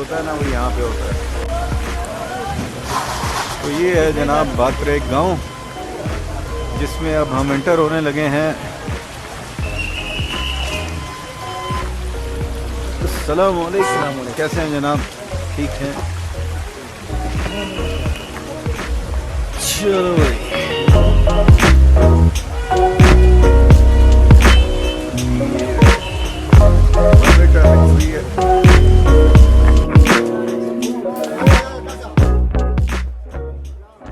होता है ना वो यहाँ पे होता है। तो ये है जनाब बाकरेक गांव, जिसमें अब हम एंटर होने लगे हैं। अस्सलाम वालेकुम, कैसे हैं जनाब? ठीक हैं, चलो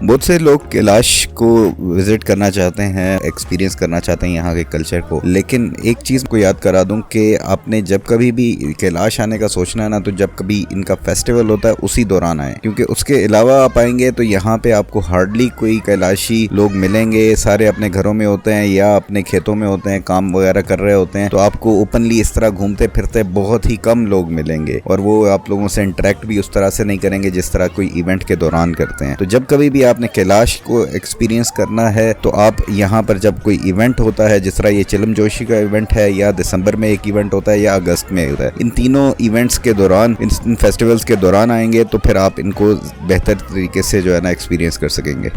बहुत से लोग कैलाश को विजिट करना चाहते हैं, एक्सपीरियंस करना चाहते हैं यहाँ के कल्चर को। लेकिन एक चीज़ को याद करा दूं कि आपने जब कभी भी कैलाश आने का सोचना है ना, तो जब कभी इनका फेस्टिवल होता है उसी दौरान आए, क्योंकि उसके अलावा आप आएंगे तो यहाँ पे आपको हार्डली कोई कैलाशी लोग मिलेंगे। सारे अपने घरों में होते हैं या अपने खेतों में होते हैं, काम वगैरह कर रहे होते हैं। तो आपको ओपनली इस तरह घूमते फिरते बहुत ही कम लोग मिलेंगे, और वो आप लोगों से इंटरेक्ट भी उस तरह से नहीं करेंगे जिस तरह कोई इवेंट के दौरान करते हैं। तो जब कभी भी आपने कैलाश को एक्सपीरियंस करना है तो आप यहाँ पर जब कोई इवेंट होता है, जिस तरह ये चिलम जोशी का इवेंट है, या दिसंबर में एक इवेंट होता है, या अगस्त में होता है, इन तीनों इवेंट्स के दौरान, इन फेस्टिवल्स के दौरान आएंगे तो फिर आप इनको बेहतर तरीके से जो है ना एक्सपीरियंस कर सकेंगे।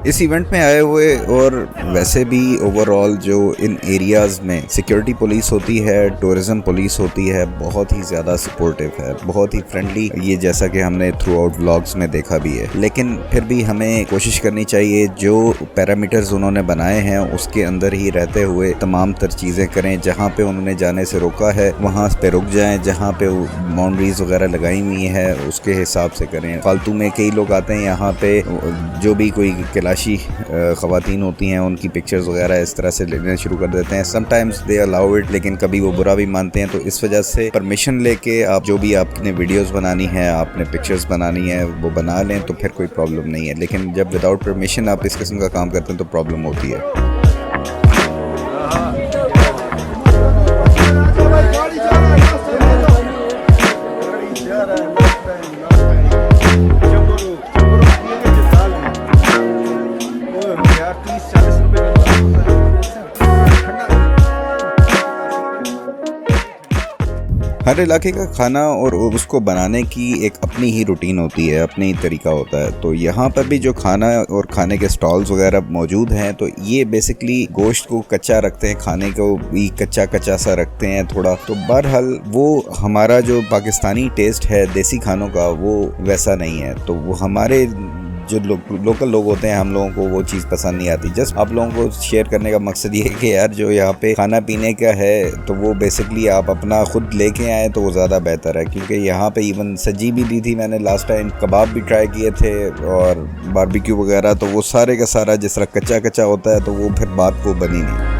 इस इवेंट में आए हुए और वैसे भी ओवरऑल जो इन एरियाज़ में सिक्योरिटी पुलिस होती है, टूरिज़्म पुलिस होती है, बहुत ही ज़्यादा सपोर्टिव है, बहुत ही फ्रेंडली, ये जैसा कि हमने थ्रू आउट व्लॉग्स में देखा भी है। लेकिन फिर भी हमें कोशिश करनी चाहिए जो पैरामीटर्स उन्होंने बनाए हैं उसके अंदर ही रहते हुए तमाम तर चीज़ें करें। जहाँ पे उन्होंने जाने से रोका है वहाँ पे रुक जाएँ, जहाँ पे बाउंड्रीज वगैरह लगाई हुई है उसके हिसाब से करें। फालतू में कई लोग आते हैं यहाँ पे, जो भी कोई कैलाशी ख़वातीन होती हैं उनकी पिक्चर्स वगैरह इस तरह से लेना शुरू कर देते हैं। समटाइम्स दे अलाउ इट, लेकिन कभी वो बुरा भी मानते हैं। तो इस वजह से परमिशन लेके आप जो भी आपने वीडियोस बनानी है, आपने पिक्चर्स बनानी है, वो बना लें तो फिर कोई प्रॉब्लम नहीं है। लेकिन जब विदाउट परमिशन आप इस किस्म का काम करते हैं तो प्रॉब्लम होती है। हर इलाके का खाना और उसको बनाने की एक अपनी ही रूटीन होती है, अपनी ही तरीका होता है। तो यहाँ पर भी जो खाना और खाने के स्टॉल्स वगैरह मौजूद हैं, तो ये बेसिकली गोश्त को कच्चा रखते हैं, खाने को भी कच्चा कच्चा सा रखते हैं थोड़ा। तो बहरहाल वो हमारा जो पाकिस्तानी टेस्ट है देसी खानों का, वो वैसा नहीं है। तो वो हमारे जो लोकल लोग होते हैं, हम लोगों को वो चीज़ पसंद नहीं आती। जस्ट आप लोगों को शेयर करने का मकसद ये है कि यार जो यहाँ पे खाना पीने का है तो वो बेसिकली आप अपना खुद लेके आए तो वो ज़्यादा बेहतर है। क्योंकि यहाँ पे इवन सब्जी भी दी थी मैंने लास्ट टाइम, कबाब भी ट्राई किए थे और बारबेक्यू वगैरह, तो वो सारे का सारा जिस तरह कच्चा कच्चा होता है तो वो फिर बात को बनी नहीं।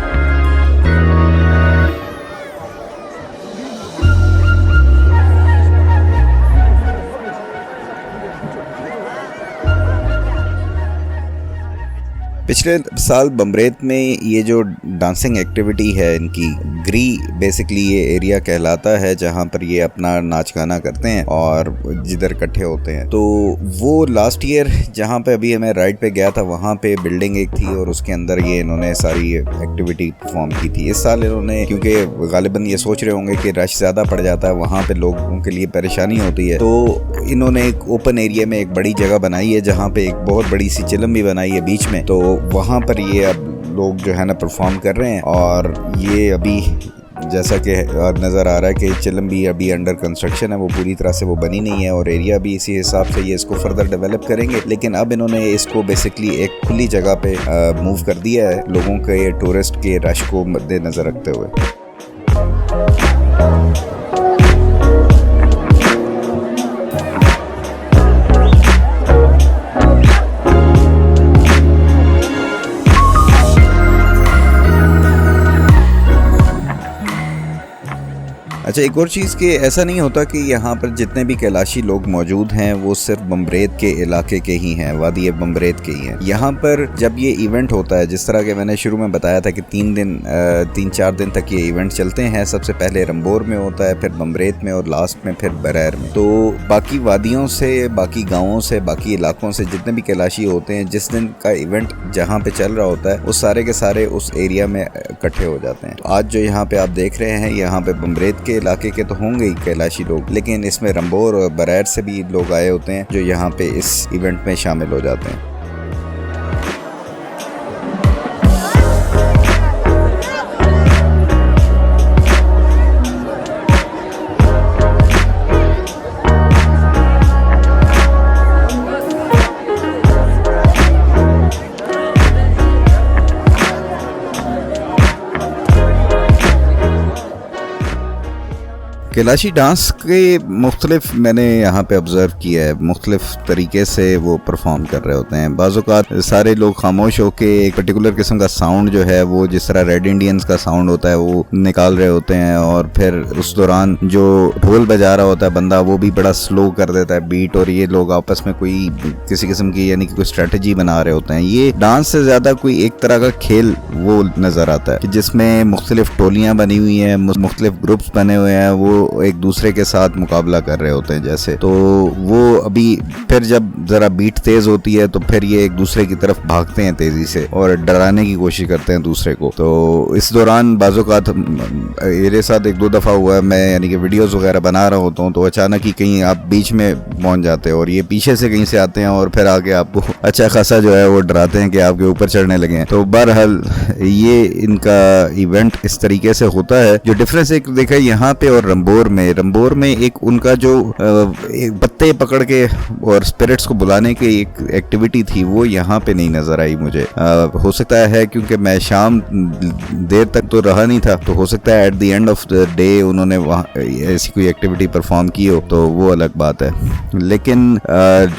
पिछले साल बमरेत में ये जो डांसिंग एक्टिविटी है इनकी, ग्री बेसिकली ये एरिया कहलाता है जहाँ पर ये अपना नाच गाना करते हैं और जिधर इकट्ठे होते हैं। तो वो लास्ट ईयर जहाँ पे अभी मैं राइड पे गया था, वहाँ पे बिल्डिंग एक थी और उसके अंदर ये इन्होंने सारी एक्टिविटी परफॉर्म की थी। इस साल इन्होंने, क्योंकि गालिबन ये सोच रहे होंगे कि रश ज़्यादा पड़ जाता है, वहाँ पे लोगों के लिए परेशानी होती है, तो इन्होंने एक ओपन एरिया में एक बड़ी जगह बनाई है जहाँ पे एक बहुत बड़ी सी चिलम भी बनाई है बीच में। तो वहाँ पर ये अब लोग जो है ना परफॉर्म कर रहे हैं। और ये अभी जैसा कि नज़र आ रहा है कि चिलम भी अभी अंडर कंस्ट्रक्शन है, वो पूरी तरह से वो बनी नहीं है और एरिया भी इसी हिसाब से ये इसको फर्दर डेवलप करेंगे। लेकिन अब इन्होंने इसको बेसिकली एक खुली जगह पे मूव कर दिया है, लोगों के टूरिस्ट के रश को मद्देनज़र रखते हुए। अच्छा, एक और चीज़ कि ऐसा नहीं होता कि यहाँ पर जितने भी कैलाशी लोग मौजूद हैं वो सिर्फ बम्बरेत के इलाके के ही हैं, वादी बम्बरेत के ही हैं। यहाँ पर जब ये इवेंट होता है, जिस तरह के मैंने शुरू में बताया था कि 3-4 दिन तक ये इवेंट चलते हैं। सबसे पहले रंबोर में होता है, फिर बम्बरेत में, और लास्ट में फिर बरैर में। तो बाकी वादियों से, बाकी गाँवों से, बाकी इलाकों से जितने भी कैलाशी होते हैं, जिस दिन का इवेंट जहाँ पे चल रहा होता है, वो सारे के सारे उस एरिया में इकट्ठे हो जाते हैं। आज जो यहाँ पे आप देख रहे हैं, यहाँ पे बम्बरेत के इलाके के तो होंगे ही कैलाशी लोग, लेकिन इसमें रंबोर और बरैर से भी लोग आए होते हैं जो यहाँ पे इस इवेंट में शामिल हो जाते हैं। कैलाशी डांस के मुख्तलिफ मैंने यहाँ पे ऑब्ज़र्व किया है, मुख्तलिफ तरीके से वो परफॉर्म कर रहे होते हैं। बाज़ औक़ात सारे लोग खामोश होकर एक पर्टिकुलर किस्म का साउंड जो है वो जिस तरह रेड इंडियंस का साउंड होता है वो निकाल रहे होते हैं, और फिर उस दौरान जो ढोल बजा रहा होता है बंदा वो भी बड़ा स्लो कर देता है बीट, और ये लोग आपस में कोई किसी किस्म की यानी कि कोई स्ट्रेटजी बना रहे होते हैं। ये डांस से ज़्यादा कोई एक तरह का खेल वो नज़र आता है कि जिसमें मुख्तलिफ टोलियाँ बनी हुई हैं, मुख्तलिफ ग्रुप्स बने हुए हैं, वो एक दूसरे के साथ मुकाबला कर रहे होते हैं जैसे। तो वो अभी फिर जब जरा बीट तेज होती है तो फिर ये एक दूसरे की तरफ भागते हैं तेजी से और डराने की कोशिश करते हैं दूसरे को। तो इस दौरान बाज़-औक़ात मेरे साथ 1-2 दफ़ा हुआ है, मैं यानी कि वीडियोस वगैरह बना रहा होता हूँ तो अचानक ही कहीं आप बीच में पहुँच जाते हो और ये पीछे से कहीं से आते हैं और फिर आके आपको अच्छा खासा जो है वो डराते हैं कि आपके ऊपर चढ़ने लगे हैं। तो बहरहाल ये इनका इवेंट इस तरीके से होता है। जो डिफरेंस एक देखा यहाँ पे और रंबोर में एक उनका जो एक पत्ते पकड़ के और स्पिरिट्स को बुलाने की एक एक्टिविटी थी वो यहाँ पे नहीं नजर आई मुझे। हो सकता है क्योंकि मैं शाम देर तक तो रहा नहीं था, तो हो सकता है at the end of the day उन्होंने वहाँ ऐसी कोई एक्टिविटी परफॉर्म की हो, तो वो अलग बात है। लेकिन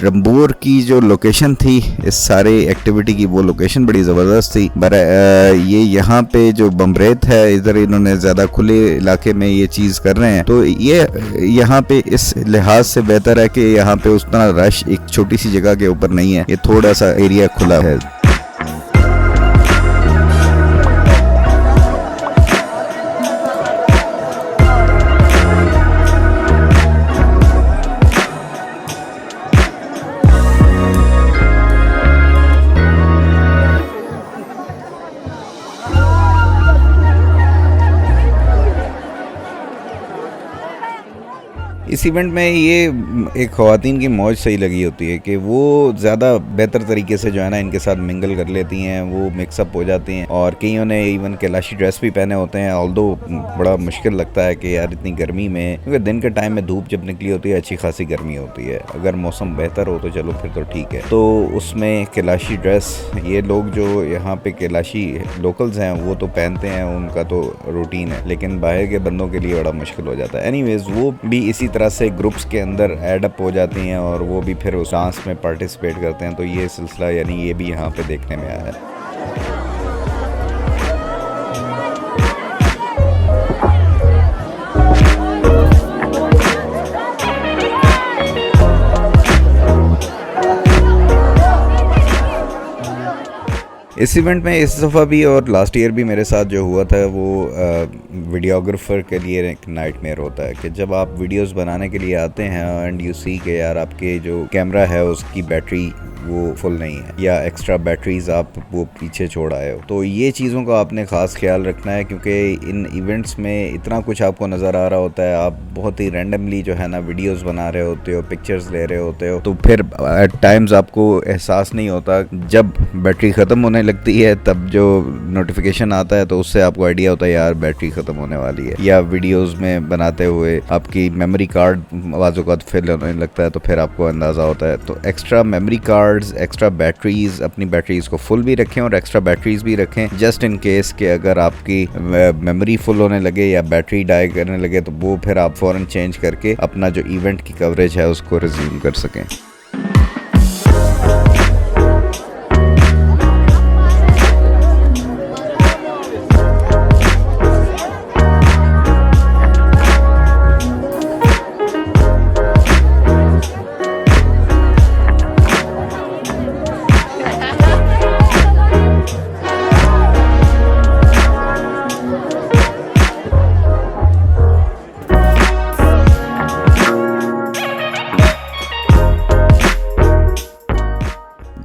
रंबोर की जो लोकेशन थी इस सारे एक्टिविटी की, वो लोकेशन बड़ी ज़बरदस्त थी। ये यहाँ पे जो बम्बरेत है इधर इन्होंने ज़्यादा खुले इलाके में ये चीज़ कर रहे हैं, तो ये यहाँ पे इस लिहाज से बेहतर है कि यहाँ पे उतना रश एक छोटी सी जगह के ऊपर नहीं है, ये थोड़ा सा एरिया खुला है। इस इवेंट में ये एक ख़वातीन की मौज सही लगी होती है कि वो ज़्यादा बेहतर तरीके से जो है ना इनके साथ मिंगल कर लेती हैं, वो मिक्सअप हो जाती हैं, और कईयों ने इवन कैलाशी ड्रेस भी पहने होते हैं। ऑल्दो बड़ा मुश्किल लगता है कि यार इतनी गर्मी में, क्योंकि दिन के टाइम में धूप जब निकली होती है अच्छी खासी गर्मी होती है, अगर मौसम बेहतर हो तो चलो फिर तो ठीक है। तो उसमें कैलाशी ड्रेस ये लोग जो यहाँ पे कैलाशी लोकल्स हैं वो तो पहनते हैं, उनका तो रूटीन है, लेकिन बाहर के बंदों के लिए बड़ा मुश्किल हो जाता है। एनीवेज वो भी इसी तरह से ग्रुप्स के अंदर ऐड अप हो जाती हैं और वो भी फिर उस डांस में पार्टिसिपेट करते हैं। तो ये सिलसिला यानी ये भी यहाँ पे देखने में आया है। इस इवेंट में इस दफ़ा भी और लास्ट ईयर भी मेरे साथ जो हुआ था वो वीडियोग्राफर के लिए एक नाइटमेयर होता है कि जब आप वीडियोस बनाने के लिए आते हैं एंड यू सी के यार आपके जो कैमरा है उसकी बैटरी वो फुल नहीं है या एक्स्ट्रा बैटरीज आप वो पीछे छोड़ आए हो, तो ये चीज़ों का आपने ख़ास ख्याल रखना है क्योंकि इन इवेंट्स में इतना कुछ आपको नज़र आ रहा होता है। आप बहुत ही रैंडमली जो है ना वीडियोस बना रहे होते हो, पिक्चर्स ले रहे होते हो, तो फिर एट टाइम्स आपको एहसास नहीं होता। जब बैटरी ख़त्म होने लगती है तब जो नोटिफिकेशन आता है तो उससे आपको आइडिया होता है यार बैटरी ख़त्म होने वाली है, या वीडियोज़ में बनाते हुए आपकी मेमोरी कार्ड बाज़ औक़ात फिल होने लगता है तो फिर आपको अंदाज़ा होता है। तो extra memory card, extra batteries, अपनी बैटरीज को फुल भी रखें और एक्स्ट्रा बैटरीज भी रखें जस्ट इन केस कि अगर आपकी मेमोरी फुल होने लगे या बैटरी डाई करने लगे तो वो फिर आप फ़ौरन चेंज करके अपना जो इवेंट की कवरेज है उसको रिज्यूम कर सकें।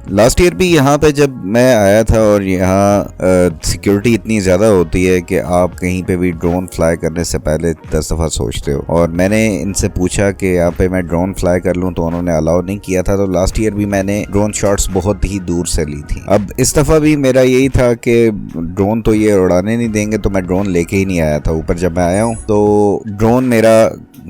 लास्ट ईयर भी यहाँ पे जब मैं आया था और यहाँ सिक्योरिटी इतनी ज़्यादा होती है कि आप कहीं पे भी ड्रोन फ्लाई करने से पहले 10 दफ़ा सोचते हो। और मैंने इनसे पूछा कि यहाँ पे मैं ड्रोन फ्लाई कर लूँ तो उन्होंने अलाउ नहीं किया था। तो लास्ट ईयर भी मैंने ड्रोन शॉट्स बहुत ही दूर से ली थी। अब इस दफ़ा भी मेरा यही था कि ड्रोन तो ये उड़ाने नहीं देंगे, तो मैं ड्रोन लेके ही नहीं आया था ऊपर। जब मैं आया हूँ तो ड्रोन मेरा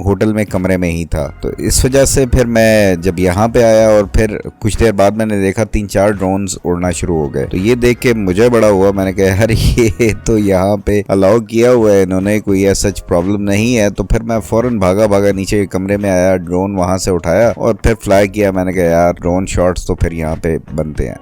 होटल में कमरे में ही था। तो इस वजह से फिर मैं जब यहाँ पे आया और फिर कुछ देर बाद मैंने देखा 3-4 ड्रोन्स उड़ना शुरू हो गए। तो ये देख के मुझे बड़ा हुआ। मैंने कहा यार ये तो यहाँ पे अलाउ किया हुआ है इन्होंने, कोई ऐसा प्रॉब्लम नहीं है। तो फिर मैं फौरन भागा नीचे कमरे में आया, ड्रोन वहाँ से उठाया और फिर फ्लाई किया। मैंने कहा यार ड्रोन शॉट्स तो फिर यहाँ पे बनते हैं।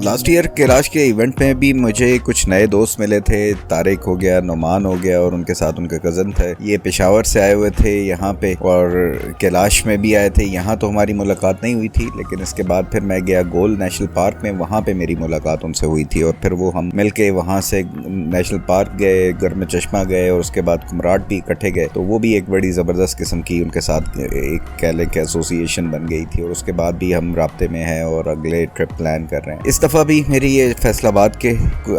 लास्ट ईयर कैलाश के इवेंट में भी मुझे कुछ नए दोस्त मिले थे। तारिक हो गया, नुमान हो गया और उनके साथ उनके कज़न थे। ये पेशावर से आए हुए थे यहाँ पे और कैलाश में भी आए थे। यहाँ तो हमारी मुलाकात नहीं हुई थी, लेकिन इसके बाद फिर मैं गया गोल नेशनल पार्क में, वहाँ पे मेरी मुलाकात उनसे हुई थी। और फिर वो हम मिल के वहाँ से नेशनल पार्क गए, गर्म चश्मा गए और उसके बाद कुमराट भी इकट्ठे गए। तो वो भी एक बड़ी ज़बरदस्त किस्म की उनके साथ एक कह लें कि एसोसिएशन बन गई थी। और उसके बाद भी हम राब्ते में हैं और अगले ट्रिप प्लान कर रहे हैं। इस दफ़ा भी मेरी ये फैसलाबाद के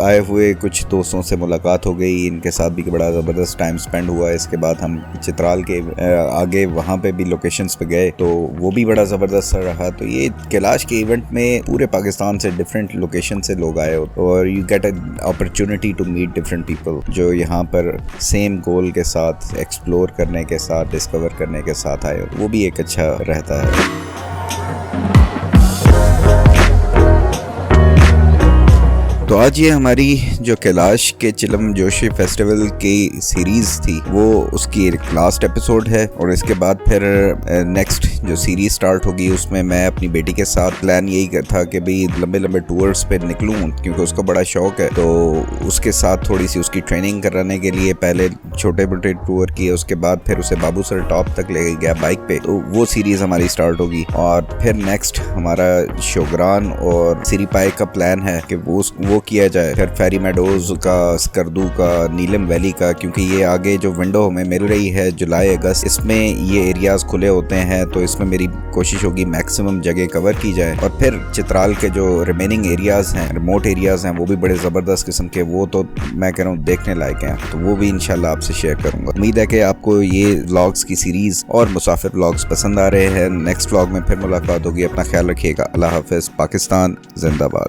आए हुए कुछ दोस्तों से मुलाकात हो गई, इनके साथ भी बड़ा ज़बरदस्त टाइम स्पेंड हुआ। इसके बाद हम चित्राल के आगे वहाँ पे भी लोकेशंस पे गए, तो वो भी बड़ा ज़बरदस्त रहा। तो ये कैलाश के इवेंट में पूरे पाकिस्तान से डिफरेंट लोकेशन से लोग आए और you get a opportunity to meet different people जो यहाँ पर सेम गोल के साथ एक्सप्लोर करने के साथ, डिस्कवर करने के साथ आए। वो भी एक अच्छा रहता है। तो आज ये हमारी जो कैलाश के चिलम जोशी फेस्टिवल की सीरीज़ थी वो उसकी एक लास्ट एपिसोड है। और इसके बाद फिर नेक्स्ट जो सीरीज़ स्टार्ट होगी उसमें मैं अपनी बेटी के साथ प्लान यही था कि भाई लंबे लंबे टूर्स पे निकलूँ, क्योंकि उसको बड़ा शौक है। तो उसके साथ थोड़ी सी उसकी ट्रेनिंग कराने के लिए पहले छोटे मोटे टूर किए, उसके बाद फिर उसे बाबूसर टॉप तक ले गया बाइक पे। तो वो सीरीज़ हमारी स्टार्ट होगी। और फिर नेक्स्ट हमारा शोगरान और सिरीपाई का प्लान है कि वो किया जाए। फिर फेरी मेडोज का, स्कर्दू का, नीलम वैली का, क्योंकि ये आगे जो विंडो हमें मिल रही है जुलाई अगस्त, इसमें ये एरियाज खुले होते हैं। तो इसमें मेरी कोशिश होगी मैक्सिमम जगह कवर की जाए। और फिर चित्राल के जो रिमेनिंग एरियाज हैं, रिमोट एरियाज हैं, वो भी बड़े ज़बरदस्त किस्म के, वो तो मैं कह रहा हूँ देखने लायक हैं। तो वो भी इंशाल्लाह आपसे शेयर करूँगा। उम्मीद है कि आपको ये व्लॉग्स की सीरीज़ और मुसाफिर व्लॉग्स पसंद आ रहे हैं। नेक्स्ट व्लॉग में फिर मुलाकात होगी। अपना ख्याल रखिएगा। अल्लाह हाफ़िज़। पाकिस्तान जिंदाबाद।